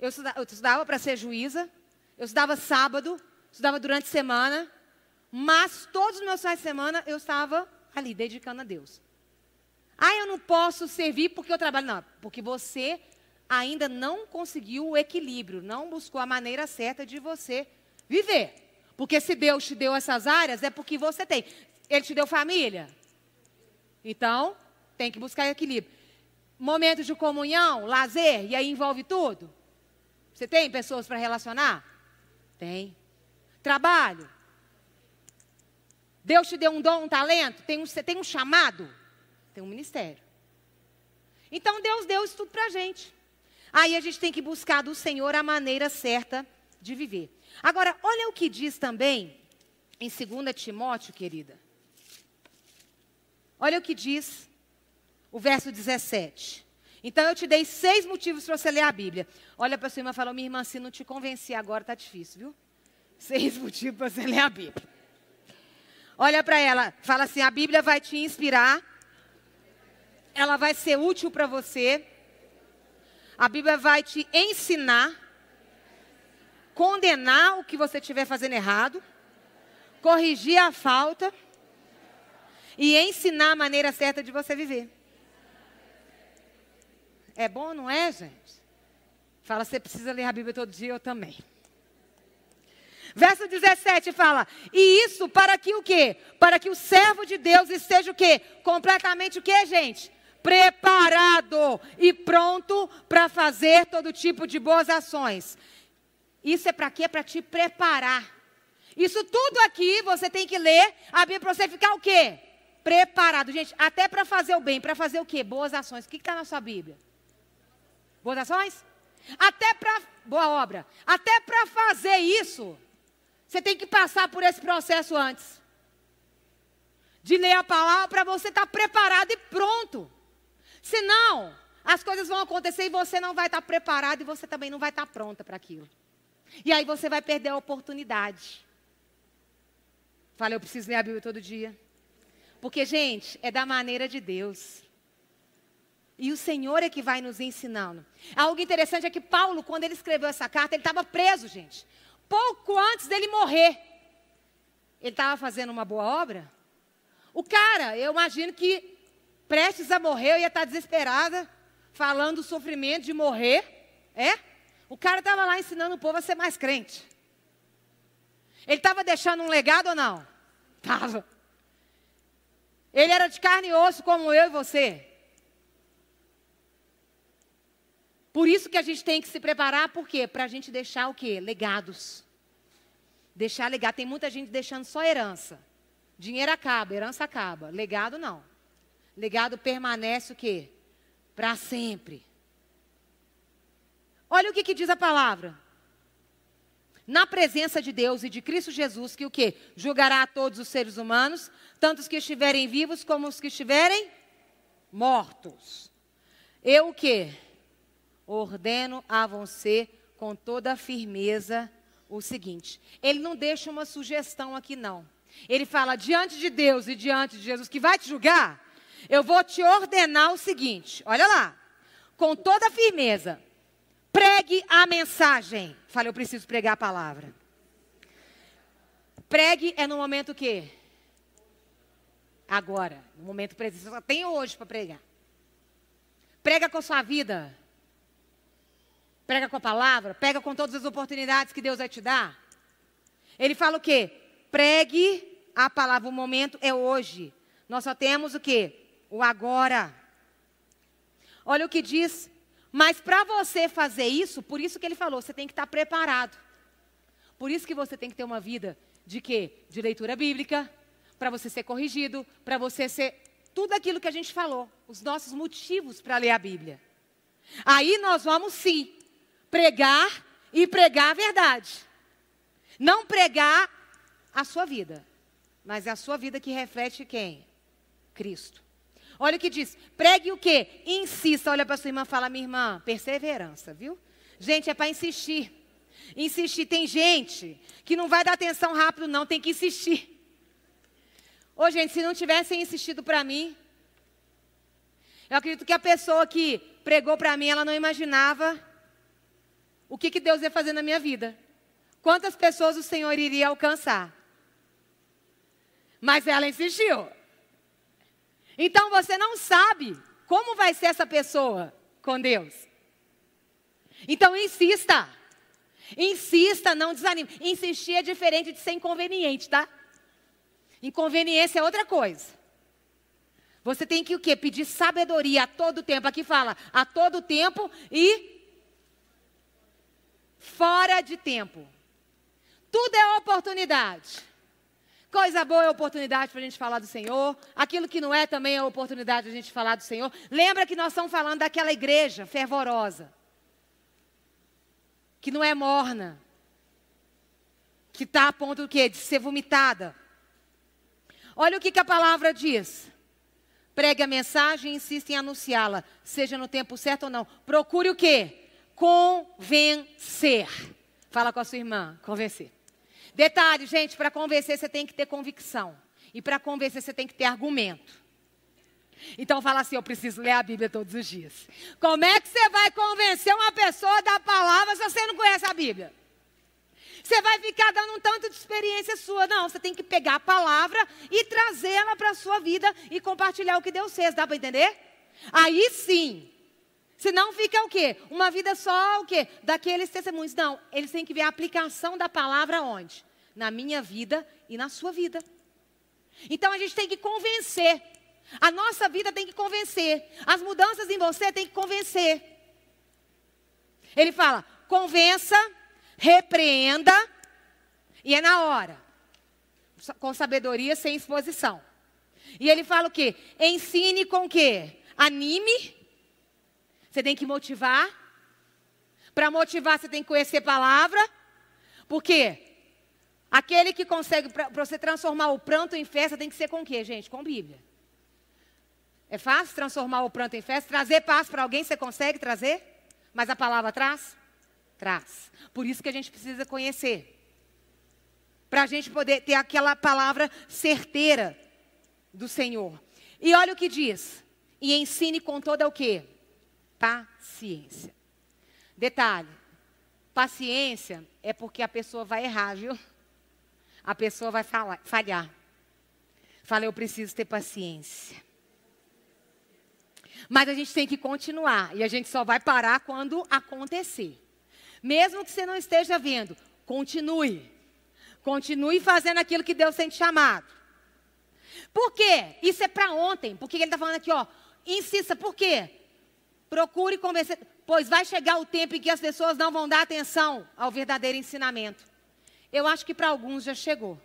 Eu estudava para ser juíza, eu estudava sábado, estudava durante a semana, mas todos os meus finais de semana eu estava ali, dedicando a Deus. Eu não posso servir porque eu trabalho. Não, porque você ainda não conseguiu o equilíbrio, não buscou a maneira certa de você viver. Porque se Deus te deu essas áreas, é porque você tem. Ele te deu família? Então, tem que buscar equilíbrio. Momentos de comunhão, lazer, e aí envolve tudo? Você tem pessoas para relacionar? Tem. Trabalho? Deus te deu um dom, um talento? Você tem um chamado? Tem um ministério. Então, Deus deu isso tudo para a gente. Aí a gente tem que buscar do Senhor a maneira certa de viver. Agora, olha o que diz também em 2 Timóteo, querida. Olha o que diz o verso 17. Então, eu te dei 6 motivos para você ler a Bíblia. Olha para sua irmã e fala, minha irmã, se não te convencer agora, está difícil, viu? 6 motivos para você ler a Bíblia. Olha para ela, fala assim, a Bíblia vai te inspirar, ela vai ser útil para você, a Bíblia vai te ensinar, condenar o que você estiver fazendo errado, corrigir a falta e ensinar a maneira certa de você viver. É bom, não é, gente? Fala, você precisa ler a Bíblia todo dia, eu também. Verso 17 fala, e isso para que o quê? Para que o servo de Deus esteja o quê? Completamente o quê, gente? Preparado e pronto para fazer todo tipo de boas ações. Isso é para quê? É para te preparar. Isso tudo aqui você tem que ler a Bíblia para você ficar o quê? Preparado. Gente, até para fazer o bem, para fazer o quê? Boas ações. O que está na sua Bíblia? Boas ações? Até para... Boa obra. Até para fazer isso, você tem que passar por esse processo antes. De ler a palavra para você estar preparado e pronto. Senão, as coisas vão acontecer e você não vai estar preparado e você também não vai estar pronta para aquilo. E aí você vai perder a oportunidade. Falei, eu preciso ler a Bíblia todo dia. Porque, gente, é da maneira de Deus. E o Senhor é que vai nos ensinando. Algo interessante é que Paulo, quando ele escreveu essa carta, ele estava preso, gente. Pouco antes dele morrer. Ele estava fazendo uma boa obra? O cara, eu imagino que prestes a morrer, eu ia estar desesperada, falando do sofrimento de morrer. O cara estava lá ensinando o povo a ser mais crente. Ele estava deixando um legado ou não? Estava. Ele era de carne e osso como eu e você. Por isso que a gente tem que se preparar, por quê? Para a gente deixar o quê? Legados. Deixar legado. Tem muita gente deixando só herança. Dinheiro acaba, herança acaba. Legado não. Legado permanece o quê? Para sempre. Olha o que diz a palavra. Na presença de Deus e de Cristo Jesus, que o quê? Julgará a todos os seres humanos, tanto os que estiverem vivos como os que estiverem mortos. Eu o quê? Ordeno a você com toda a firmeza o seguinte. Ele não deixa uma sugestão aqui não. Ele fala, diante de Deus e diante de Jesus que vai te julgar, eu vou te ordenar o seguinte. Olha lá. Com toda a firmeza. Pregue a mensagem. Falei, eu preciso pregar a palavra. Pregue é no momento o quê? Agora. No momento presente. Você só tem hoje para pregar. Prega com a sua vida. Prega com a palavra. Prega com todas as oportunidades que Deus vai te dar. Ele fala o quê? Pregue a palavra. O momento é hoje. Nós só temos o quê? O agora. Olha o que diz. Mas para você fazer isso, por isso que ele falou, você tem que estar preparado. Por isso que você tem que ter uma vida de quê? De leitura bíblica, para você ser corrigido, para você ser tudo aquilo que a gente falou, os nossos motivos para ler a Bíblia. Aí nós vamos sim pregar e pregar a verdade. Não pregar a sua vida, mas é a sua vida que reflete quem? Cristo. Olha o que diz, pregue o quê? Insista, olha para sua irmã e fala, minha irmã, perseverança, viu? Gente, é para insistir. Insistir, tem gente que não vai dar atenção rápido não, tem que insistir. Ô gente, se não tivessem insistido para mim, Eu acredito que a pessoa que pregou para mim, ela não imaginava o que Deus ia fazer na minha vida. Quantas pessoas o Senhor iria alcançar. Mas ela insistiu. Então você não sabe como vai ser essa pessoa com Deus. Então insista. Insista, não desanime. Insistir é diferente de ser inconveniente, tá? Inconveniência é outra coisa. Você tem que o quê? Pedir sabedoria a todo tempo. Aqui fala, a todo tempo e fora de tempo. Tudo é oportunidade. Coisa boa é oportunidade para a gente falar do Senhor. Aquilo que não é também é oportunidade para a gente falar do Senhor. Lembra que nós estamos falando daquela igreja fervorosa. Que não é morna. Que está a ponto do quê? De ser vomitada. Olha o que a palavra diz. Pregue a mensagem e insista em anunciá-la. Seja no tempo certo ou não. Procure o quê? Convencer. Fala com a sua irmã. Convencer. Detalhe, gente, para convencer você tem que ter convicção. E para convencer você tem que ter argumento. Então fala assim, eu preciso ler a Bíblia todos os dias. Como é que você vai convencer uma pessoa da palavra se você não conhece a Bíblia? Você vai ficar dando um tanto de experiência sua. Não, você tem que pegar a palavra e trazê-la para a sua vida e compartilhar o que Deus fez. Dá para entender? Aí sim. Senão fica o quê? Uma vida só o quê? Daqueles testemunhos. Não, eles têm que ver a aplicação da palavra onde? Na minha vida e na sua vida. Então a gente tem que convencer. A nossa vida tem que convencer. As mudanças em você tem que convencer. Ele fala, convença, repreenda, e é na hora. Com sabedoria, sem exposição. E ele fala o quê? Ensine com o quê? Anime. Você tem que motivar. Para motivar, você tem que conhecer a palavra. Por quê? Aquele que consegue, para você transformar o pranto em festa, tem que ser com o quê, gente? Com Bíblia. É fácil transformar o pranto em festa? Trazer paz para alguém, você consegue trazer? Mas a palavra traz? Traz. Por isso que a gente precisa conhecer. Para a gente poder ter aquela palavra certeira do Senhor. E olha o que diz. E ensine com toda o quê? Paciência. Detalhe. Paciência é porque a pessoa vai errar, viu? A pessoa vai falhar. Fala, eu preciso ter paciência. Mas a gente tem que continuar. E a gente só vai parar quando acontecer. Mesmo que você não esteja vendo, continue. Continue fazendo aquilo que Deus tem te chamado. Por quê? Isso é para ontem. Por que ele está falando aqui, ó? Insista, por quê? Procure convencer, pois vai chegar o tempo em que as pessoas não vão dar atenção ao verdadeiro ensinamento. Eu acho que para alguns já chegou.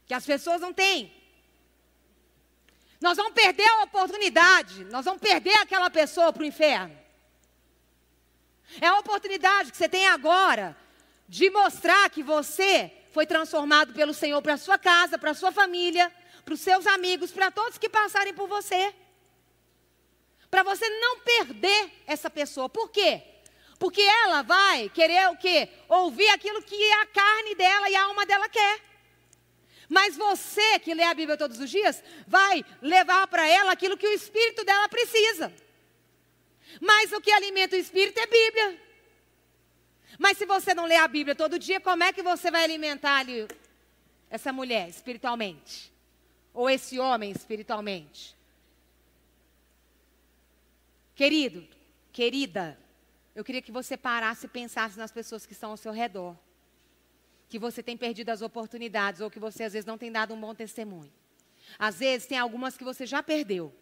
Que as pessoas não têm. Nós vamos perder a oportunidade, nós vamos perder aquela pessoa para o inferno. É a oportunidade que você tem agora de mostrar que você foi transformado pelo Senhor para a sua casa, para a sua família, para os seus amigos, para todos que passarem por você. Para você não perder essa pessoa. Por quê? Porque ela vai querer o quê? Ouvir aquilo que a carne dela e a alma dela quer. Mas você que lê a Bíblia todos os dias, vai levar para ela aquilo que o espírito dela precisa. Mas o que alimenta o espírito é Bíblia. Mas se você não lê a Bíblia todo dia, como é que você vai alimentar ali essa mulher espiritualmente? Ou esse homem espiritualmente? Querido, querida, eu queria que você parasse e pensasse nas pessoas que estão ao seu redor. Que você tem perdido as oportunidades ou que você às vezes não tem dado um bom testemunho. Às vezes tem algumas que você já perdeu,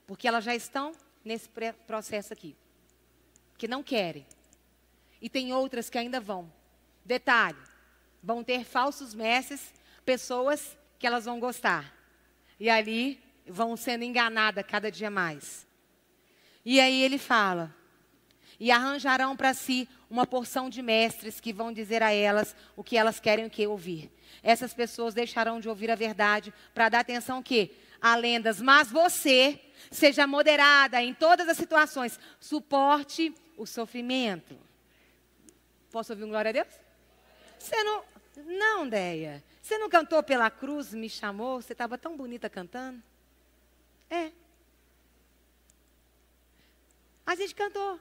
porque elas já estão nesse processo aqui, que não querem. E tem outras que ainda vão. Detalhe, vão ter falsos mestres, pessoas que elas vão gostar. E ali vão sendo enganadas cada dia mais. E aí ele fala, e arranjarão para si uma porção de mestres que vão dizer a elas o que elas querem ouvir. Essas pessoas deixarão de ouvir a verdade para dar atenção a lendas. Mas você seja moderada em todas as situações. Suporte o sofrimento. Posso ouvir um glória a Deus? Você não, Deia. Você não cantou pela cruz, me chamou? Você estava tão bonita cantando. É. A gente cantou.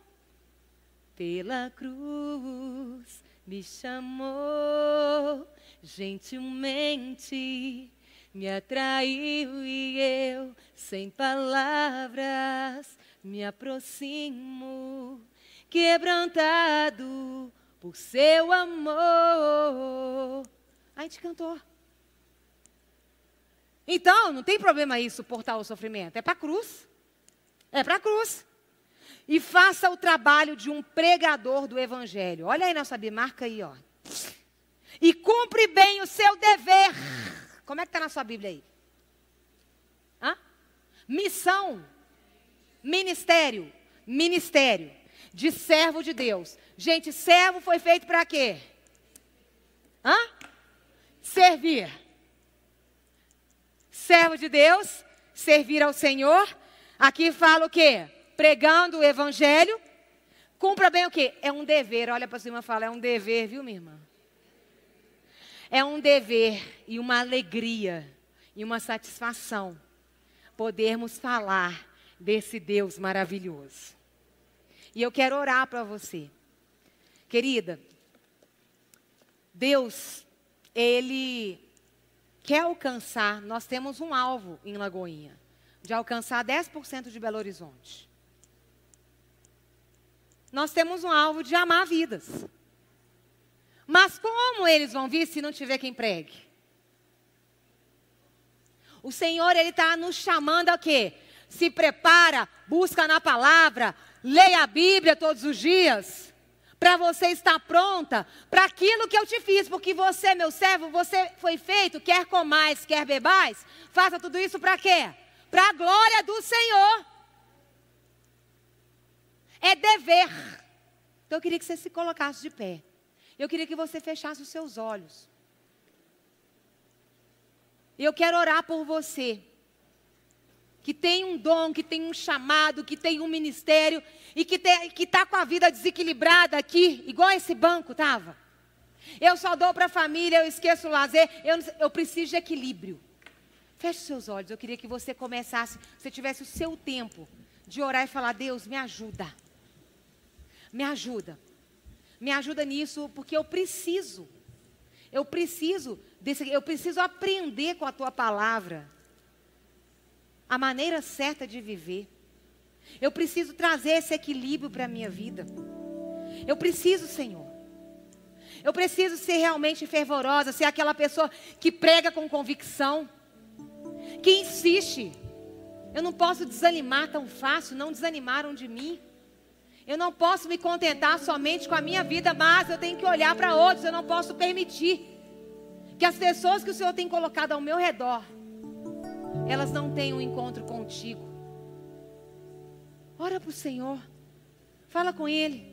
Pela cruz me chamou, gentilmente me atraiu e eu, sem palavras, me aproximo, quebrantado por seu amor. A gente cantou. Então, não tem problema aí suportar o sofrimento. É para a cruz. É para a cruz. E faça o trabalho de um pregador do evangelho. Olha aí na sua Bíblia, marca aí, ó. E cumpre bem o seu dever. Como é que está na sua Bíblia aí? Hã? Missão. Ministério. Ministério. De servo de Deus. Gente, servo foi feito para quê? Hã? Servir. Servo de Deus, servir ao Senhor. Aqui fala o quê? Pregando o evangelho. Cumpra bem o quê? É um dever. Olha para cima e fala, é um dever, viu, minha irmã? É um dever e uma alegria e uma satisfação podermos falar desse Deus maravilhoso. E eu quero orar para você. Querida, Deus, Ele quer alcançar, nós temos um alvo em Lagoinha, de alcançar 10% de Belo Horizonte. Nós temos um alvo de amar vidas. Mas como eles vão vir se não tiver quem pregue? O Senhor, Ele está nos chamando a quê? Se prepara, busca na palavra, leia a Bíblia todos os dias, para você estar pronta para aquilo que eu te fiz. Porque você, meu servo, você foi feito, quer comais, quer bebais, faça tudo isso para quê? Para a glória do Senhor. É dever. Então eu queria que você se colocasse de pé. Eu queria que você fechasse os seus olhos. E eu quero orar por você, que tem um dom, que tem um chamado, que tem um ministério, e que está com a vida desequilibrada aqui, igual esse banco estava. Eu só dou para a família, eu esqueço o lazer, eu preciso de equilíbrio. Feche os seus olhos, eu queria que você começasse, você tivesse o seu tempo de orar e falar, Deus, me ajuda. Me ajuda. Me ajuda nisso, porque eu preciso aprender com a tua palavra a maneira certa de viver. Eu preciso trazer esse equilíbrio para a minha vida. Eu preciso, Senhor. Eu preciso ser realmente fervorosa, ser aquela pessoa que prega com convicção, que insiste. Eu não posso desanimar tão fácil, não desanimaram de mim. Eu não posso me contentar somente com a minha vida, mas eu tenho que olhar para outros. Eu não posso permitir que as pessoas que o Senhor tem colocado ao meu redor, elas não tenham um encontro contigo. Ora para o Senhor. Fala com Ele.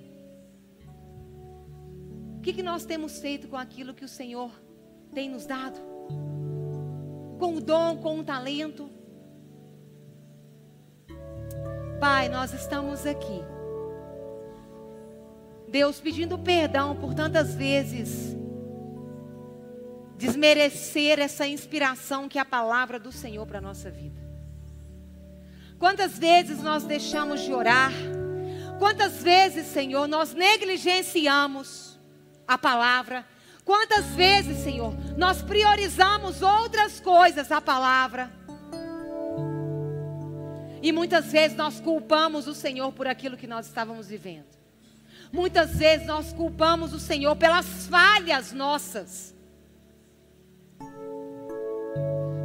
O que nós temos feito com aquilo que o Senhor tem nos dado? Com o dom, com o talento. Pai, nós estamos aqui, Deus, pedindo perdão por tantas vezes desmerecer essa inspiração que é a palavra do Senhor para a nossa vida. Quantas vezes nós deixamos de orar? Quantas vezes, Senhor, nós negligenciamos a palavra? Quantas vezes, Senhor, nós priorizamos outras coisas à palavra? E muitas vezes nós culpamos o Senhor por aquilo que nós estávamos vivendo. Muitas vezes nós culpamos o Senhor pelas falhas nossas.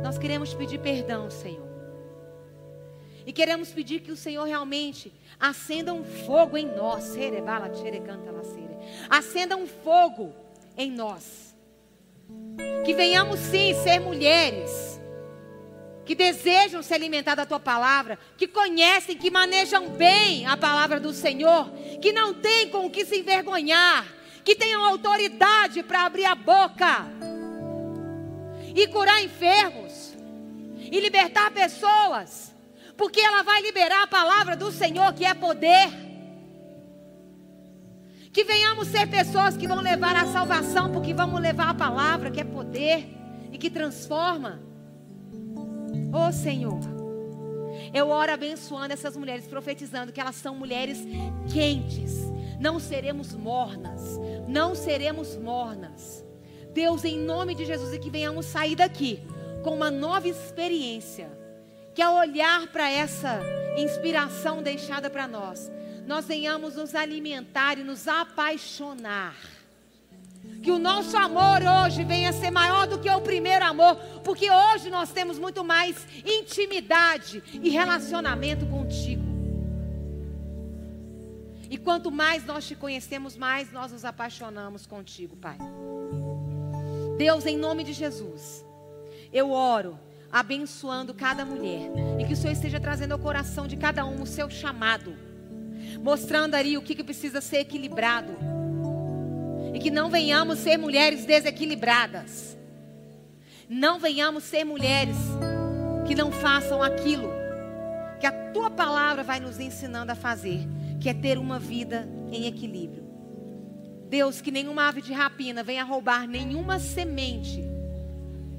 Nós queremos pedir perdão, Senhor. E queremos pedir que o Senhor realmente acenda um fogo em nós. Acenda um fogo em nós. Que venhamos sim ser mulheres que desejam se alimentar da Tua palavra, que conhecem, que manejam bem a palavra do Senhor, que não tem com o que se envergonhar, que tenham autoridade para abrir a boca e curar enfermos e libertar pessoas, porque ela vai liberar a palavra do Senhor, que é poder. Que venhamos ser pessoas que vão levar a salvação, porque vamos levar a palavra, que é poder e que transforma. Oh Senhor, Eu oro abençoando essas mulheres, profetizando que elas são mulheres quentes. Não seremos mornas. Não seremos mornas. Deus, em nome de Jesus, e que venhamos sair daqui com uma nova experiência. Que ao olhar para essa inspiração deixada para nós, nós venhamos nos alimentar e nos apaixonar. Que o nosso amor hoje venha a ser maior do que o primeiro amor. Porque hoje nós temos muito mais intimidade e relacionamento contigo. E quanto mais nós te conhecemos, mais nós nos apaixonamos contigo, Pai. Deus, em nome de Jesus, eu oro abençoando cada mulher. E que o Senhor esteja trazendo ao coração de cada um o seu chamado. Mostrando ali o que precisa ser equilibrado. E que não venhamos ser mulheres desequilibradas. Não venhamos ser mulheres que não façam aquilo que a tua palavra vai nos ensinando a fazer. Que é ter uma vida em equilíbrio. Deus, que nenhuma ave de rapina venha roubar nenhuma semente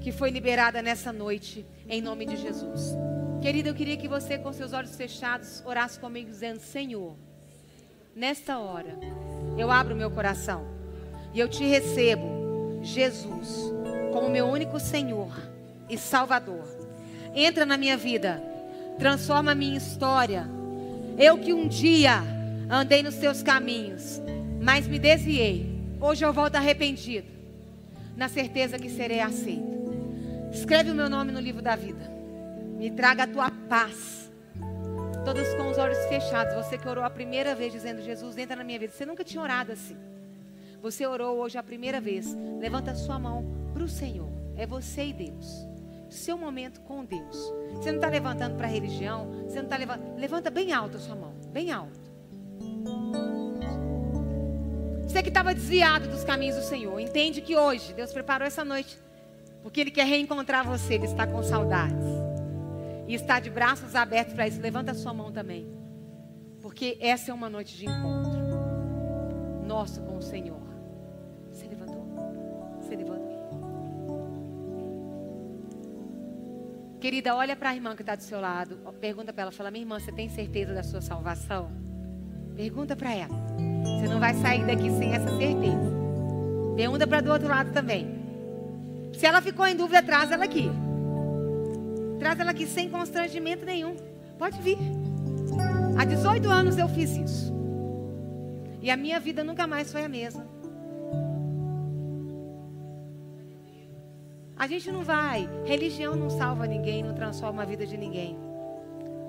que foi liberada nessa noite, em nome de Jesus. Querida, eu queria que você, com seus olhos fechados, orasse comigo dizendo: Senhor, nesta hora, eu abro meu coração e eu te recebo, Jesus, como meu único Senhor e Salvador. Entra na minha vida, transforma a minha história. Eu que um dia andei nos teus caminhos, mas me desviei. Hoje eu volto arrependido, na certeza que serei aceito. Escreve o meu nome no livro da vida. Me traga a tua paz. Todos com os olhos fechados. Você que orou a primeira vez dizendo: Jesus, entra na minha vida. Você nunca tinha orado assim. Você orou hoje a primeira vez. Levanta a sua mão para o Senhor. É você e Deus. Seu momento com Deus. Você não está levantando para a religião. Você não está levantando. Levanta bem alto a sua mão. Bem alto. Você que estava desviado dos caminhos do Senhor. Entende que hoje Deus preparou essa noite. Porque Ele quer reencontrar você. Ele está com saudades. E está de braços abertos para isso. Levanta a sua mão também. Porque essa é uma noite de encontro nosso com o Senhor. Você levantou? Você levantou? Querida, olha para a irmã que está do seu lado. Pergunta para ela, fala: minha irmã, você tem certeza da sua salvação? Pergunta para ela. Você não vai sair daqui sem essa certeza. Pergunta para do outro lado também. Se ela ficou em dúvida, traz ela aqui. Traz ela aqui sem constrangimento nenhum. Pode vir. Há 18 anos eu fiz isso. E a minha vida nunca mais foi a mesma. A gente não vai. Religião não salva ninguém, não transforma a vida de ninguém.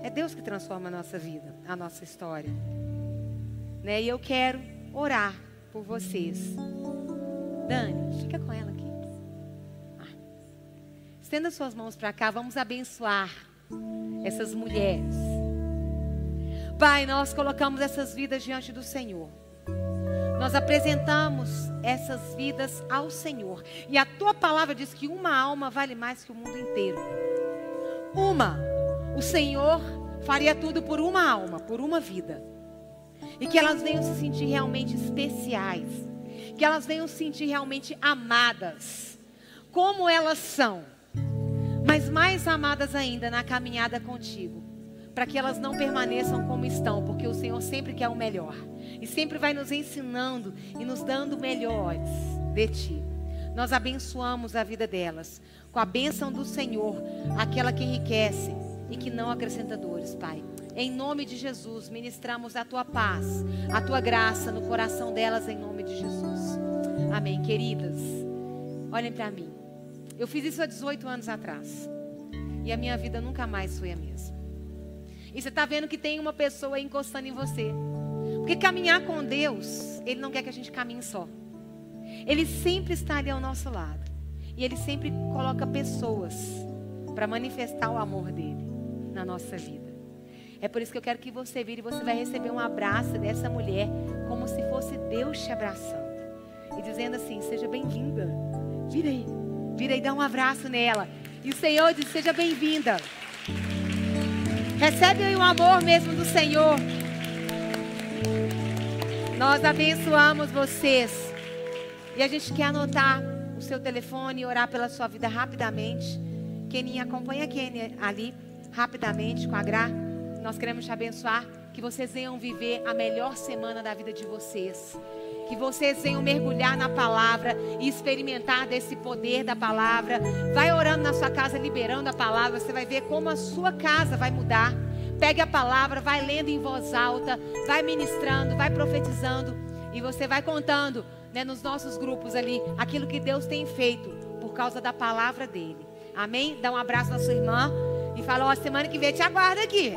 É Deus que transforma a nossa vida, a nossa história. Né? E eu quero orar por vocês. Dani, fica com ela aqui. Estenda suas mãos para cá, vamos abençoar essas mulheres. Pai, nós colocamos essas vidas diante do Senhor. Nós apresentamos essas vidas ao Senhor. E a tua palavra diz que uma alma vale mais que o mundo inteiro. O Senhor faria tudo por uma alma, por uma vida. E que elas venham se sentir realmente especiais. Que elas venham se sentir realmente amadas. Como elas são. Mas mais amadas ainda na caminhada contigo. Para que elas não permaneçam como estão. Porque o Senhor sempre quer o melhor. E sempre vai nos ensinando e nos dando melhores de Ti. Nós abençoamos a vida delas. Com a bênção do Senhor. Aquela que enriquece e que não acrescenta dores, Pai. Em nome de Jesus, ministramos a Tua paz, a Tua graça no coração delas, em nome de Jesus. Amém, queridas. Olhem para mim. Eu fiz isso há 18 anos atrás. E a minha vida nunca mais foi a mesma. E você está vendo que tem uma pessoa aí encostando em você. Porque caminhar com Deus, Ele não quer que a gente caminhe só. Ele sempre está ali ao nosso lado. E Ele sempre coloca pessoas para manifestar o amor dEle na nossa vida. É por isso que eu quero que você vire e você vai receber um abraço dessa mulher como se fosse Deus te abraçando. E dizendo assim: seja bem-vinda. Vira aí, dá um abraço nela. E o Senhor diz: seja bem-vinda. Recebe aí o amor mesmo do Senhor. Nós abençoamos vocês. E a gente quer anotar o seu telefone e orar pela sua vida rapidamente. Keninha, acompanha a Kenia ali. rapidamente com a Gra. Nós queremos te abençoar, que vocês venham viver a melhor semana da vida de vocês. Que vocês venham mergulhar na palavra e experimentar desse poder da palavra. Vai orando na sua casa, liberando a palavra. Você vai ver como a sua casa vai mudar. Pegue a palavra, vai lendo em voz alta, vai ministrando, vai profetizando. E você vai contando, né, nos nossos grupos ali, aquilo que Deus tem feito por causa da palavra dele. Amém? Dá um abraço na sua irmã e fala, ó, semana que vem te aguardo aqui.